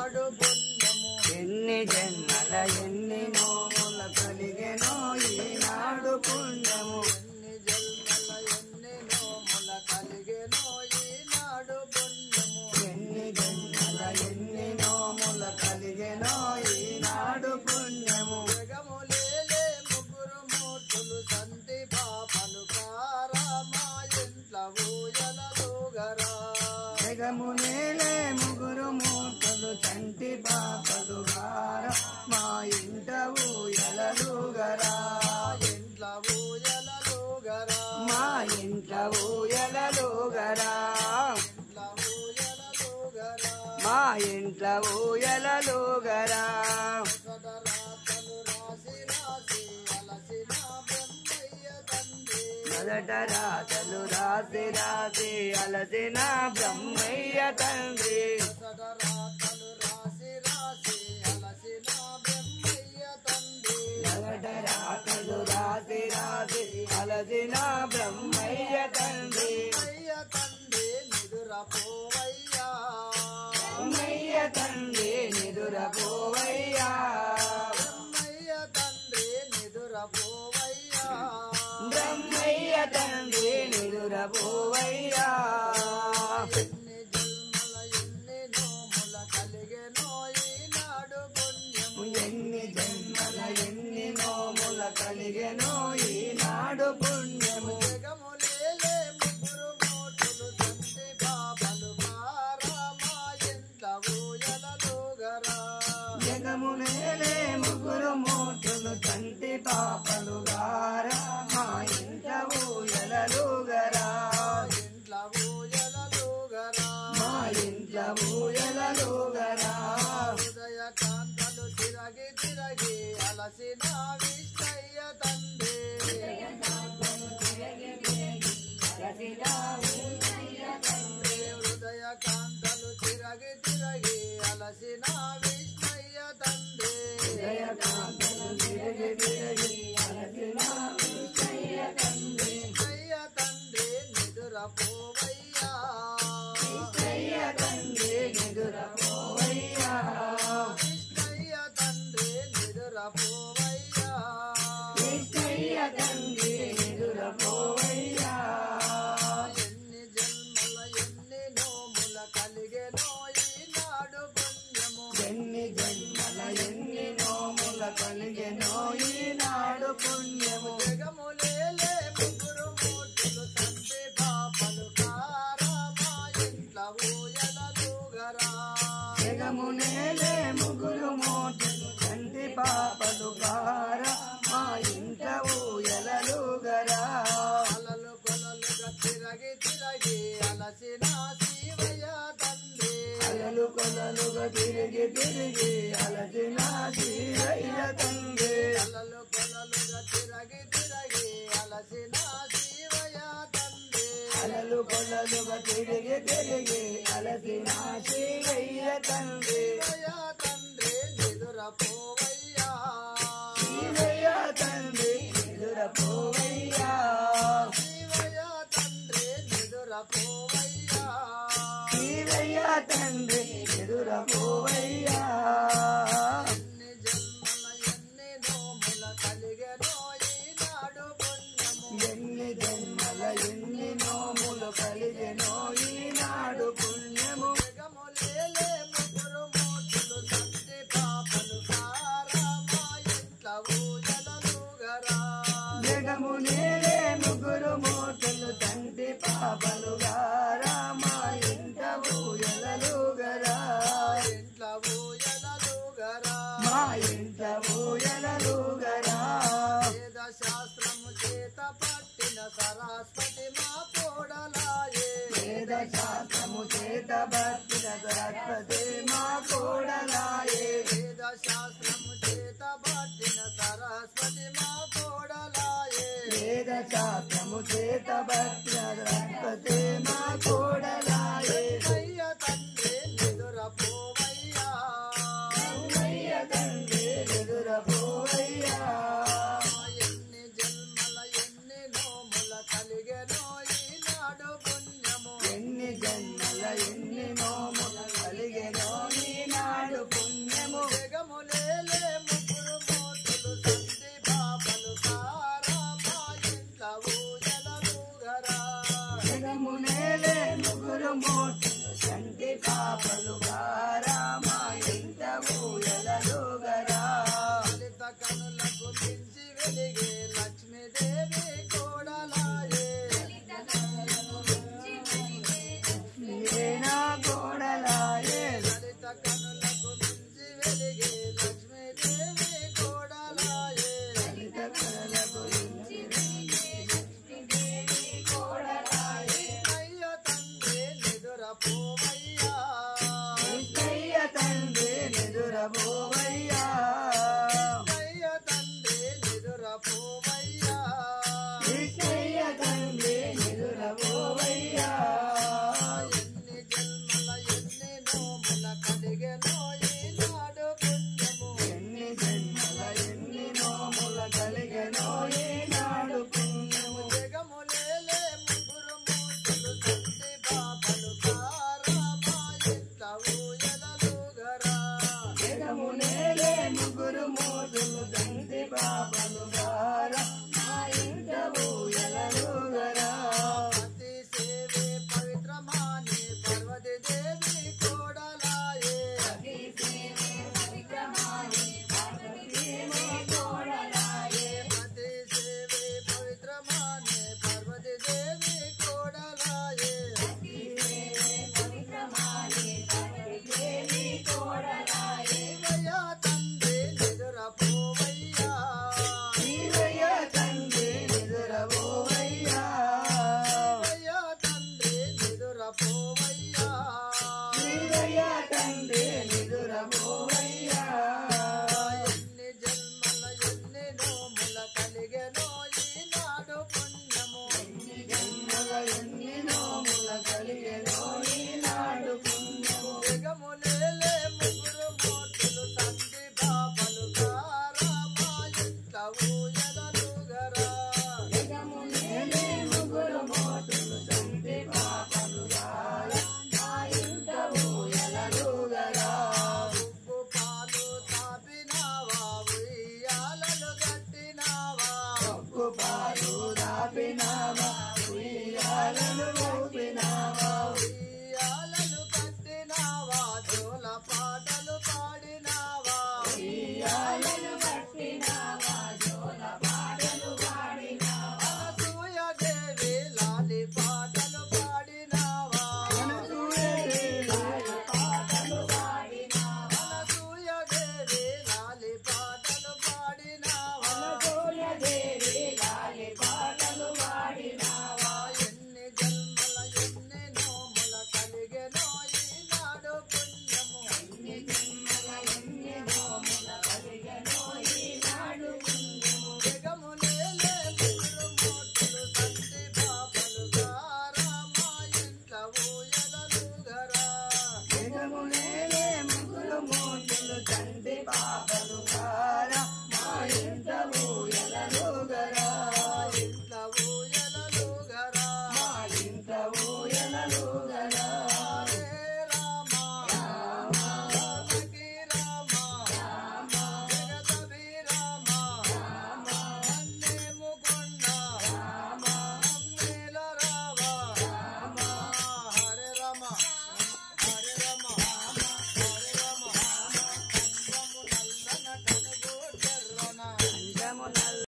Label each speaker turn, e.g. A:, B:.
A: ఈనాడు పుణ్యము
B: ఎన్ని జన్మల ఎన్ని నోముల కలిగెనో ఈనాడు పుణ్యము
A: ఎన్ని జన్మల ఎన్ని నోముల కలిగెనో ఈనాడు పుణ్యము
B: ఎన్ని జన్మల ఎన్ని నోముల కలిగెనో ఈనాడు పుణ్యము
A: జగములేలే ముగ్గురు మూర్తులు సంతి పాపలు కారా మా ఇంట్ల ఊయలలుగరా
B: జగమునేలే ముగ్గురు మూర్తులు చంటి పాపలు గార మా ఇంట ఊయలలుగరా
A: ఇంట్ల ఊయలలుగరా
B: మా ఇంట ఊయలలుగరా
A: ఇంట్ల ఊయలలుగరా
B: మా ఇంట్ల ఊయలలుగరా
A: మొదట రాతలు రాసి రాసి అలసిన బ్రహ్మయ్య తండ్రి
B: మొదట రాతలు రాసి రాసి అలసిన బ్రహ్మయ్య తండ్రి
A: మొదట రాతలు రాసి రాసి అలసిన బ్రహ్మయ్య తండ్రి
B: బ్రహ్మయ్య తండ్రి నిదురపోవయ్యా
A: బ్రహ్మయ్య తండ్రి నిదురపోవయ్యా
B: బ్రహ్మయ్య తండ్రి నిదురపోవయ్యా
A: బ్రహ్మయ్య తండ్రి నిదురపోవయ్యా
B: ఎన్ని జన్మల ఎన్ని నోముల కలిగెనో ఈనాడు పుణ్యము
A: ఎన్ని జన్మల ఎన్ని నోముల కలిగెనో ఈనాడు పుణ్యము
B: జగములేలే ముగ్గురు మూర్తులు సంతి పాపలు కారా మా ఇంట్ల ఊయలలుగరా
A: జగమునేలే ముగ్గురు మూర్తులు చంటి పాపలు గారా మా ఇంట ఊయలలుగరా
B: ఇంట్ల ఊయలలుగరా
A: మా ఇంట ఊయలలుగరా
B: హృదయ కాంతలు తిరగి తిరగి అలసిన విష్ణయ్య తండ్రి హృదయ కాంతలు తిరగి తిరగి అలసిన విష్ణయ్య తండ్రి
A: జయకాంతలు తిరిగి తిరిగి అలసిన కృష్ణయ్య తండ్రి
B: విష్ణయ్య తండ్రి నిదురపోవయ్యా
A: కృష్ణయ్య తండ్రి నిదురపోవయ్యా
B: విష్ణయ్య తండ్రి నిదురపోవయ్యా
A: కృష్ణయ్య తండ్రి నిదురపోవయ్యా
B: ఎన్ని జన్మల ఎన్ని నోముల కలిగెనో ఈనాడు పుణ్యము
A: ఎన్ని జన్మల ఎన్ని నోముల కలిగెనో ఈనాడు పుణ్యము
B: జగములేలే ముగ్గురు మూర్తులు సంతి పాపలు కారా మా ఇంట్ల ఊయలలుగరా
A: జగమునేలే ముగ్గురు మోటలు చంటి పాపలు గారా మా ఇంట ఊయలలుగరా
B: అలలు కొలలుగా తిరగి తిరగి అలసిన శివయ్య తండ్రి
A: అలలు కొలలుగా తిరిగి తిరిగి అలసిన శివయ్య తండ్రి
B: అలలు కొలలుగా తిరగి తిరగి అలసిన శివయ్య తండ్రి
A: అలలు కొలలుగా తిరిగి తిరిగి అలసిన శివయ్య తండ్రి
B: శివయ్య తండ్రి నిదురపోవయ్యా
A: శివయ్య తండ్రి నిదురపోవయ్యా
B: శివయ్య తండ్రి నిదురపోవయ్యా
A: శివయ్య తండ్రి నిదురపోవయ్యా
B: ఎన్ని జన్మల ఎన్ని నోముల కలిగెనో ఈనాడు పుణ్యము
A: ఎన్ని జన్మల ఎన్ని నోములు కలిగెనో ఈనాడు పుణ్యము
B: జగములేలే ముగ్గురు మూర్తులు సంతి పాపలు కారా వెలిగే లక్ష్మీదేవి